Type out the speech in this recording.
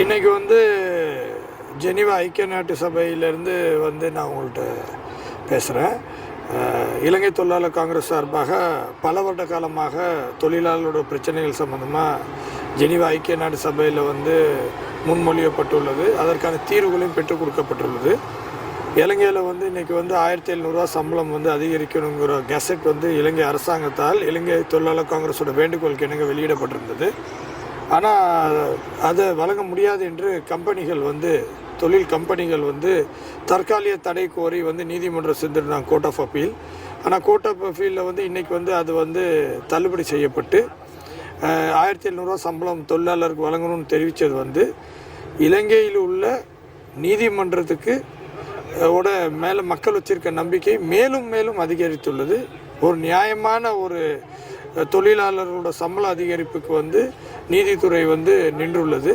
இன்றைக்கி ஜெனீவா ஐக்கிய நாட்டு சபையிலேருந்து நான் உங்கள்கிட்ட பேசுகிறேன். இலங்கை தொழிலாளர் காங்கிரஸ் சார்பாக பல வருட காலமாக தொழிலாளரோட பிரச்சனைகள் சம்மந்தமாக ஜெனீவா ஐக்கிய நாட்டு சபையில் முன்மொழியப்பட்டுள்ளது. அதற்கான தீர்வுகளையும் பெற்றுக் கொடுக்கப்பட்டுள்ளது. இலங்கையில் இன்றைக்கி 1700 சம்பளம் அதிகரிக்கணுங்கிற கெசட் இலங்கை அரசாங்கத்தால் இலங்கை தொழிலாளர் காங்கிரஸோட வேண்டுகோளுக்கு இணங்க வெளியிடப்பட்டிருந்தது. ஆனால் அதை வழங்க முடியாது என்று கம்பெனிகள் தொழில் கம்பெனிகள் தற்காலிக தடை கோரி நீதிமன்றம் சென்றிருந்தாங்க, கோர்ட் ஆஃப் அப்பீல். ஆனால் கோர்ட் ஆஃப் அப்பீலில் இன்றைக்கி அது தள்ளுபடி செய்யப்பட்டு 1700 சம்பளம் தொழிலாளருக்கு வழங்கணும்னு தெரிவித்தது இலங்கையில் உள்ள நீதிமன்றத்துக்கு மேலே மக்கள் வச்சிருக்க நம்பிக்கை மேலும் மேலும் அதிகரித்துள்ளது. ஒரு நியாயமான ஒரு தொழிலாளர்களோட சம்பள அதிகரிப்புக்கு நீதித்துறை நின்றுள்ளது.